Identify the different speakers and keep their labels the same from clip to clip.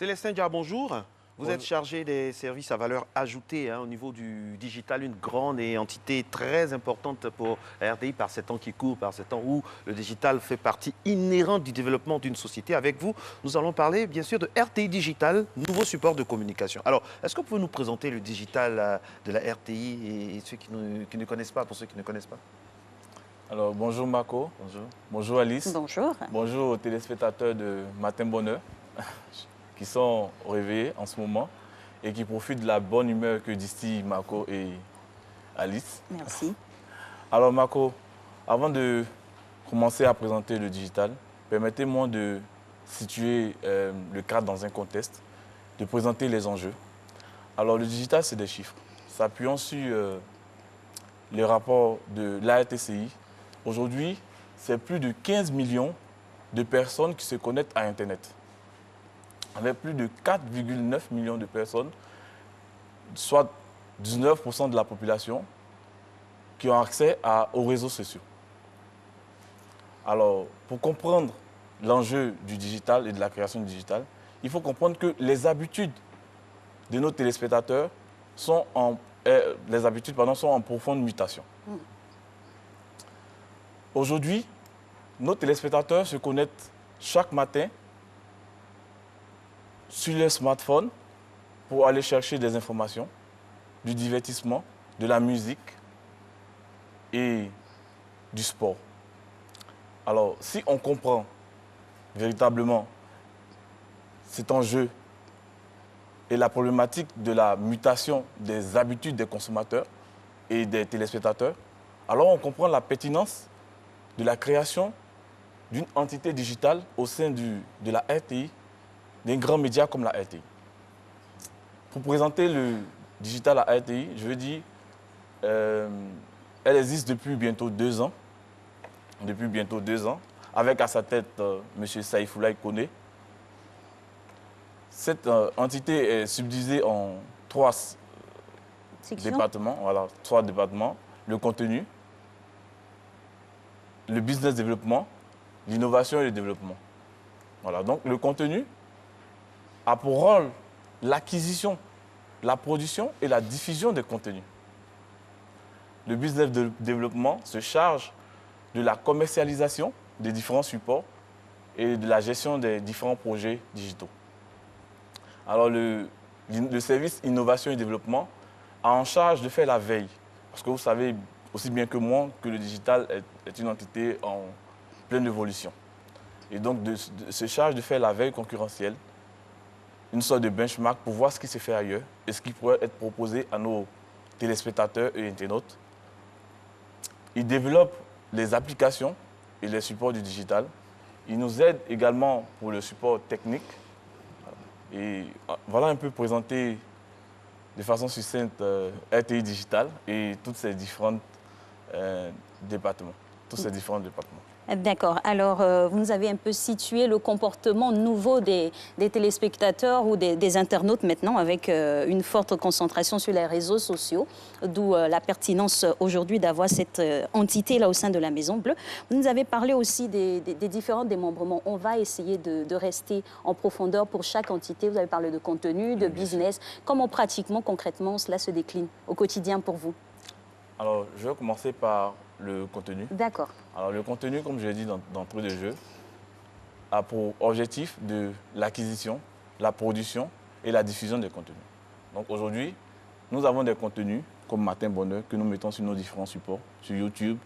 Speaker 1: Célestin Dia, bonjour. Vous
Speaker 2: Bonjour.
Speaker 1: êtes chargé des services à valeur ajoutée au niveau du digital, une grande et entité très importante pour la RTI par ces temps qui courent, par ces temps où le digital fait partie inhérente du développement d'une société. Avec vous, nous allons parler bien sûr de RTI Digital, nouveau support de communication. Alors, est-ce que vous pouvez nous présenter le digital de la RTI et ceux qui ne connaissent pas, pour ceux qui ne connaissent pas?
Speaker 2: Alors, bonjour Marco.
Speaker 1: Bonjour.
Speaker 2: Bonjour Alice.
Speaker 3: Bonjour.
Speaker 2: Bonjour aux téléspectateurs de Matin Bonheur qui sont réveillés en ce moment et qui profitent de la bonne humeur que distillent Marco et Alice.
Speaker 3: Merci.
Speaker 2: Alors Marco, avant de commencer à présenter le digital, permettez-moi de situer le cadre dans un contexte, de présenter les enjeux. Alors le digital, c'est des chiffres. S'appuyant sur les rapports de l'ARTCI, aujourd'hui, c'est plus de 15 millions de personnes qui se connectent à Internet. Avec plus de 4,9 millions de personnes, soit 19% de la population, qui ont accès aux réseaux sociaux. Alors, pour comprendre l'enjeu du digital et de la création du digital, il faut comprendre que les habitudes de nos téléspectateurs sont en profonde mutation. Aujourd'hui, nos téléspectateurs se connectent chaque matin sur leur smartphone pour aller chercher des informations, du divertissement, de la musique et du sport. Alors, si on comprend véritablement cet enjeu et la problématique de la mutation des habitudes des consommateurs et des téléspectateurs, alors on comprend la pertinence de la création d'une entité digitale au sein de la RTI, d'un grand média comme la RTI. Pour présenter le digital à RTI, je veux dire, elle existe depuis bientôt 2 ans. Depuis bientôt 2 ans, avec à sa tête M. Saïfoulaye Koné. Cette entité est subdivisée en 3 départements. Voilà, 3 départements. Le contenu, le business développement, l'innovation et le développement. Voilà, donc le contenu a pour rôle l'acquisition, la production et la diffusion des contenus. Le business développement se charge de la commercialisation des différents supports et de la gestion des différents projets digitaux. Alors le service innovation et développement a en charge de faire la veille. Parce que vous savez aussi bien que moi que le digital est une entité en pleine évolution. Et donc se charge de faire la veille concurrentielle, une sorte de benchmark pour voir ce qui se fait ailleurs et ce qui pourrait être proposé à nos téléspectateurs et internautes. Il développe les applications et les supports du digital. Il nous aide également pour le support technique. Et voilà un peu présenter de façon succincte RTI Digital et tous ces différents départements.
Speaker 3: D'accord. Alors, vous nous avez un peu situé le comportement nouveau des téléspectateurs ou des internautes maintenant, avec une forte concentration sur les réseaux sociaux, d'où la pertinence aujourd'hui d'avoir cette entité-là au sein de la Maison Bleue. Vous nous avez parlé aussi des différents démembrements. On va essayer de rester en profondeur pour chaque entité. Vous avez parlé de contenu, de business. Comment pratiquement, concrètement, cela se décline au quotidien pour vous?
Speaker 2: Alors, je vais commencer par le contenu.
Speaker 3: D'accord.
Speaker 2: Alors, le contenu, comme je l'ai dit d'entrée de jeu, a pour objectif de l'acquisition, la production et la diffusion des contenus. Donc aujourd'hui, nous avons des contenus comme Matin Bonheur que nous mettons sur nos différents supports, sur YouTube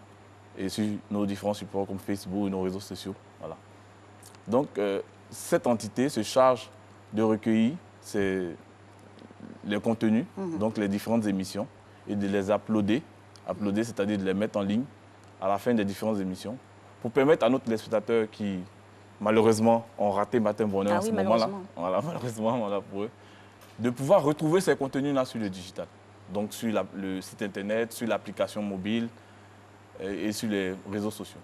Speaker 2: et sur nos différents supports comme Facebook et nos réseaux sociaux. Voilà. Donc, cette entité se charge de recueillir les contenus, donc les différentes émissions, et de les uploader, c'est-à-dire de les mettre en ligne à la fin des différentes émissions, pour permettre à nos téléspectateurs qui, malheureusement, ont raté Matin Bonheur en ce moment-là, voilà, malheureusement, voilà pour eux, de pouvoir retrouver ces contenus-là sur le digital. Donc sur le site internet, sur l'application mobile et sur les réseaux sociaux.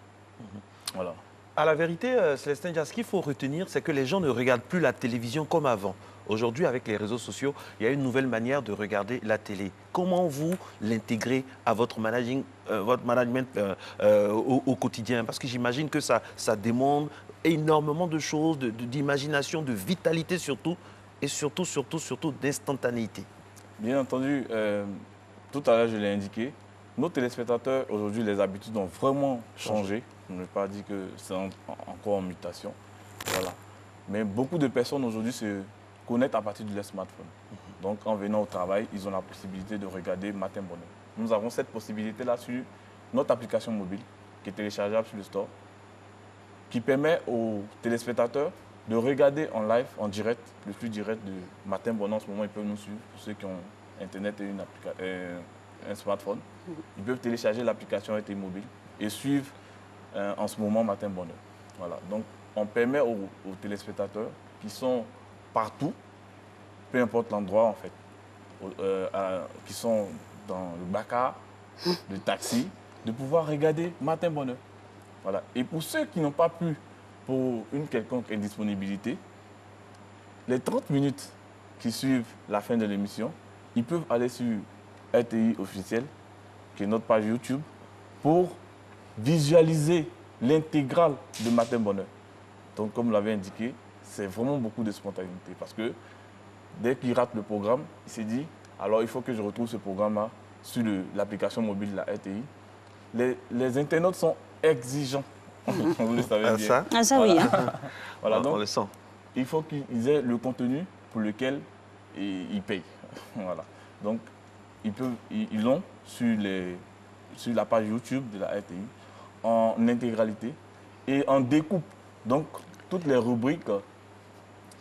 Speaker 2: Voilà.
Speaker 1: À la vérité, Célestin Dia, ce qu'il faut retenir, c'est que les gens ne regardent plus la télévision comme avant. Aujourd'hui, avec les réseaux sociaux, il y a une nouvelle manière de regarder la télé. Comment vous l'intégrez à votre management au quotidien? Parce que j'imagine que ça demande énormément de choses, d'imagination, de vitalité surtout. et surtout d'instantanéité.
Speaker 2: Bien entendu, tout à l'heure je l'ai indiqué, nos téléspectateurs aujourd'hui, les habitudes ont vraiment changé. On ne peut pas dire que c'est encore en mutation. Voilà. Mais beaucoup de personnes aujourd'hui se connectent à partir de leur smartphone. Donc en venant au travail, ils ont la possibilité de regarder Matin Bonheur. Nous avons cette possibilité-là sur notre application mobile qui est téléchargeable sur le store, qui permet aux téléspectateurs de regarder en live, en direct, le flux direct de Matin Bonheur. En ce moment, ils peuvent nous suivre, pour ceux qui ont Internet et un smartphone. Ils peuvent télécharger l'application RTI Mobile et suivre en ce moment Matin Bonheur. Voilà. Donc, on permet aux téléspectateurs qui sont partout, peu importe l'endroit en fait, qui sont dans le Bakar, le taxi, de pouvoir regarder Matin Bonheur. Voilà. Et pour ceux qui n'ont pas pu, pour une quelconque indisponibilité, les 30 minutes qui suivent la fin de l'émission, ils peuvent aller sur RTI officiel, qui est notre page YouTube, pour visualiser l'intégrale de Matin Bonheur. Donc, comme vous l'avez indiqué, c'est vraiment beaucoup de spontanéité. Parce que dès qu'il rate le programme, il s'est dit, alors il faut que je retrouve ce programme-là sur l'application mobile de la RTI. Les internautes sont exigeants. Vous le savez bien.
Speaker 1: Ça,
Speaker 3: Ah, ça oui. Hein.
Speaker 2: Voilà,
Speaker 1: on
Speaker 2: donc
Speaker 1: le sent.
Speaker 2: il faut qu'ils aient le contenu pour lequel ils payent. Voilà. Donc, ils l'ont sur la page YouTube de la RTI en intégralité et en découpe. Donc, toutes les rubriques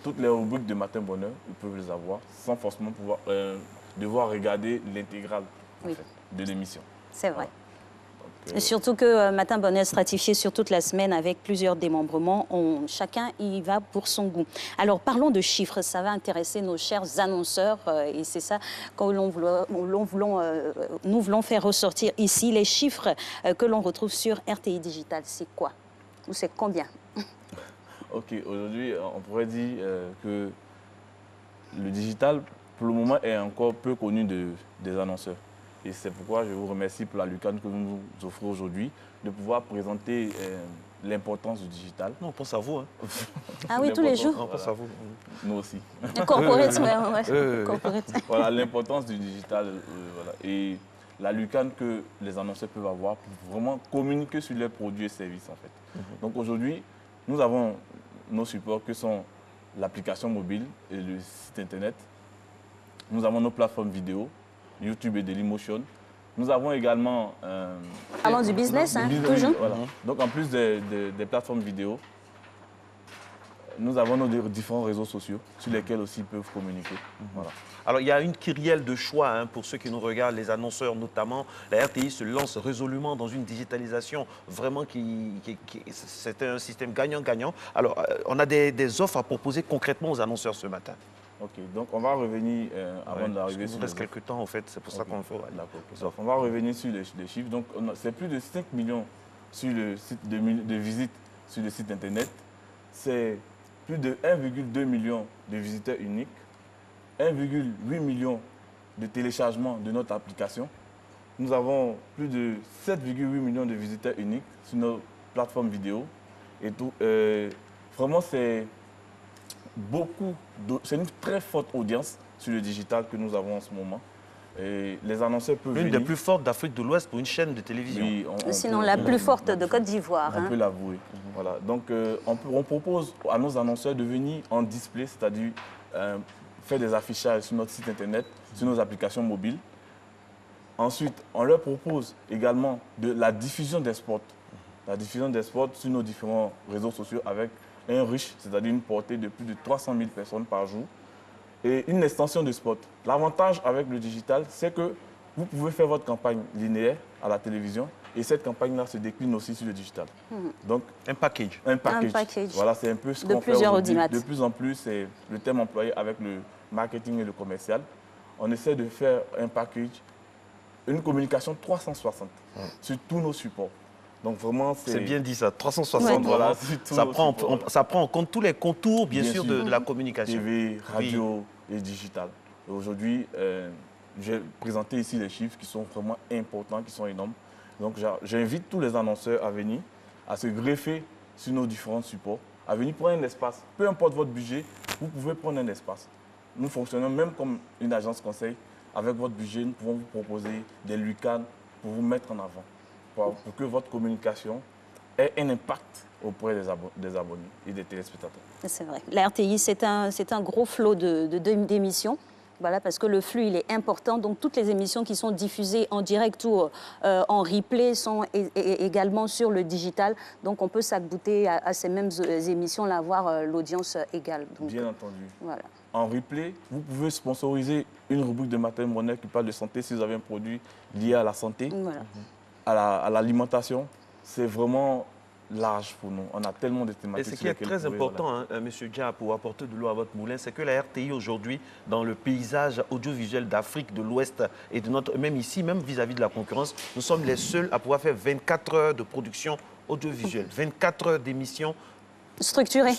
Speaker 2: de Matin Bonheur, ils peuvent les avoir sans forcément devoir regarder l'intégrale en
Speaker 3: Oui.
Speaker 2: fait, de l'émission.
Speaker 3: C'est vrai.
Speaker 2: Donc,
Speaker 3: Et surtout que Matin Bonheur est stratifié sur toute la semaine avec plusieurs démembrements. Chacun y va pour son goût. Alors parlons de chiffres, ça va intéresser nos chers annonceurs et c'est ça que nous voulons faire ressortir ici. Les chiffres que l'on retrouve sur RTI Digital, c'est quoi? Ou c'est combien?
Speaker 2: Ok, aujourd'hui, on pourrait dire que le digital, pour le moment, est encore peu connu des annonceurs. Et c'est pourquoi je vous remercie pour la lucane que vous nous offrez aujourd'hui, de pouvoir présenter l'importance du digital.
Speaker 1: Non, on pense à vous. Hein.
Speaker 3: Ah oui, tous les jours.
Speaker 1: On pense à vous.
Speaker 2: Nous aussi.
Speaker 3: Corporate, ouais. Corporate.
Speaker 2: Voilà, l'importance du digital voilà, et la lucane que les annonceurs peuvent avoir pour vraiment communiquer sur leurs produits et services, en fait. Donc aujourd'hui, nous avons nos supports que sont l'application mobile et le site internet. Nous avons nos plateformes vidéo, YouTube et Dailymotion. Nous avons également...
Speaker 3: Parlons du business, hein, toujours.
Speaker 2: Voilà. Donc en plus des plateformes vidéo, nous avons nos différents réseaux sociaux sur lesquels aussi ils peuvent communiquer. Voilà.
Speaker 1: Alors, il y a une kyrielle de choix hein, pour ceux qui nous regardent, les annonceurs notamment. La RTI se lance résolument dans une digitalisation vraiment c'est un système gagnant-gagnant. Alors, on a des offres à proposer concrètement aux annonceurs ce matin.
Speaker 2: Ok, donc on va revenir avant d'arriver
Speaker 1: sur... Il nous reste quelques temps, en fait, c'est pour ça qu'on le fait.
Speaker 2: D'accord. On va revenir sur les chiffres. Donc, c'est plus de 5 millions sur le site de visites sur le site internet. C'est plus de 1,2 million de visiteurs uniques, 1,8 million de téléchargements de notre application. Nous avons plus de 7,8 millions de visiteurs uniques sur nos plateformes vidéo. Et tout, vraiment, c'est c'est une très forte audience sur le digital que nous avons en ce moment. Et les annonceurs peuvent venir.
Speaker 1: L'une des plus fortes d'Afrique de l'Ouest pour une chaîne de télévision.
Speaker 2: Oui,
Speaker 3: sinon la plus forte de Côte d'Ivoire.
Speaker 2: On peut l'avouer. Voilà. Donc, on propose à nos annonceurs de venir en display, c'est-à-dire faire des affichages sur notre site internet, sur nos applications mobiles. Ensuite, on leur propose également de la diffusion des spots. La diffusion des spots sur nos différents réseaux sociaux avec un reach, c'est-à-dire une portée de plus de 300 000 personnes par jour. Et une extension de spot. L'avantage avec le digital, c'est que vous pouvez faire votre campagne linéaire à la télévision et cette campagne-là se décline aussi sur le digital. Donc,
Speaker 1: un package.
Speaker 2: Un package. Voilà, c'est un peu ce qu'on fait aujourd'hui. De plus en plus, c'est le thème employé avec le marketing et le commercial. On essaie de faire un package, une communication 360 sur tous nos supports. Donc vraiment,
Speaker 1: c'est bien dit ça, 360.
Speaker 3: Ouais.
Speaker 2: Voilà,
Speaker 1: ça prend en compte tous les contours, bien sûr, de la communication.
Speaker 2: TV, radio et digital. Et aujourd'hui, j'ai présenté ici les chiffres qui sont vraiment importants, qui sont énormes. Donc j'invite tous les annonceurs à venir, à se greffer sur nos différents supports, à venir prendre un espace. Peu importe votre budget, vous pouvez prendre un espace. nous fonctionnons même comme une agence conseil. Avec votre budget, nous pouvons vous proposer des LUCAN pour vous mettre en avant, pour que votre communication ait un impact auprès des abonnés et des téléspectateurs.
Speaker 3: C'est vrai. La RTI, c'est un gros flot d'émissions. Voilà, parce que le flux, il est important. Donc, toutes les émissions qui sont diffusées en direct ou en replay sont également sur le digital. Donc, on peut s'abouter à ces mêmes émissions-là, avoir l'audience égale. Donc,
Speaker 2: bien entendu.
Speaker 3: Voilà.
Speaker 2: En replay, vous pouvez sponsoriser une rubrique de Matin Bonheur qui parle de santé si vous avez un produit lié à la santé,
Speaker 3: voilà.
Speaker 2: à l'alimentation. C'est vraiment large pour nous. On a tellement de thématiques.
Speaker 1: Et ce qui est très important, M. Dia, pour apporter de l'eau à votre moulin, c'est que la RTI aujourd'hui, dans le paysage audiovisuel d'Afrique, de l'Ouest et de notre, même ici, même vis-à-vis de la concurrence, nous sommes les seuls à pouvoir faire 24 heures de production audiovisuelle, 24 heures d'émissions structurées,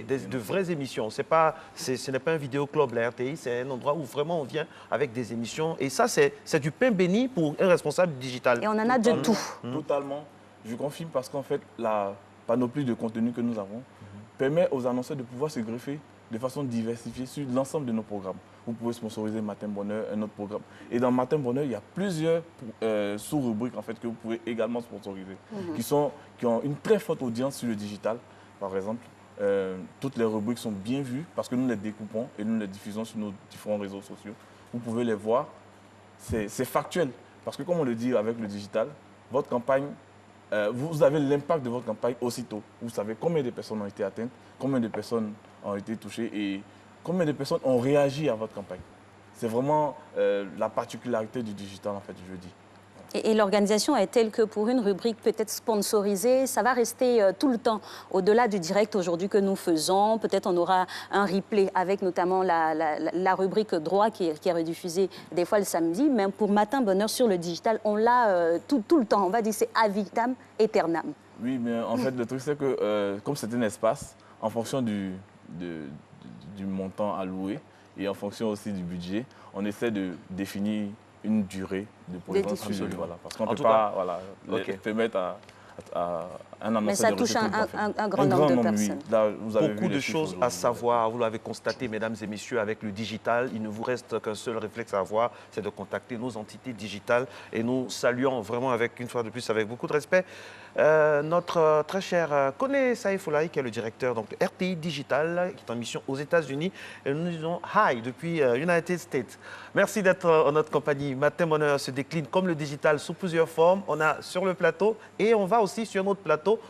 Speaker 1: de vraies émissions. Ce n'est pas un vidéoclub, la RTI, c'est un endroit où vraiment on vient avec des émissions. Et ça, c'est du pain béni pour un responsable digital.
Speaker 3: Et on en a de tout.
Speaker 2: Totalement. Je confirme parce qu'en fait, la panoplie de contenu que nous avons permet aux annonceurs de pouvoir se greffer de façon diversifiée sur l'ensemble de nos programmes. Vous pouvez sponsoriser Matin Bonheur, un autre programme. Et dans Matin Bonheur, il y a plusieurs sous-rubriques en fait, que vous pouvez également sponsoriser, qui ont une très forte audience sur le digital. Par exemple, toutes les rubriques sont bien vues parce que nous les découpons et nous les diffusons sur nos différents réseaux sociaux. Vous pouvez les voir. C'est factuel. Parce que comme on le dit avec le digital, votre campagne, vous avez l'impact de votre campagne aussitôt. Vous savez combien de personnes ont été atteintes, combien de personnes ont été touchées et combien de personnes ont réagi à votre campagne. C'est vraiment la particularité du digital, en fait, je dis.
Speaker 3: Et l'organisation est telle que pour une rubrique peut-être sponsorisée, ça va rester tout le temps. Au-delà du direct aujourd'hui que nous faisons, peut-être on aura un replay avec notamment la rubrique droit qui est rediffusée des fois le samedi. Mais pour Matin Bonheur sur le digital, on l'a tout le temps. On va dire c'est ad vitam aeternam.
Speaker 2: Oui, mais en fait, le truc c'est que comme c'est un espace, en fonction du montant alloué et en fonction aussi du budget, on essaie de définir une durée de présence sur le, voilà, parce qu'on ne peut pas permettre à un annonceur.
Speaker 3: Mais ça touche un grand nombre de personnes.
Speaker 2: Oui. Là, vous avez
Speaker 1: beaucoup de choses à savoir, vous l'avez constaté, mesdames et messieurs, avec le digital. Il ne vous reste qu'un seul réflexe à avoir, c'est de contacter nos entités digitales. Et nous saluons vraiment, une fois de plus, avec beaucoup de respect, notre très cher Kone Saïfoulaï, qui est le directeur donc RTI Digital, qui est en mission aux États-Unis. Et nous disons hi depuis United States. Merci d'être en notre compagnie. Matin Bonheur se décline comme le digital sous plusieurs formes. On a sur le plateau et on va aussi sur notre plateau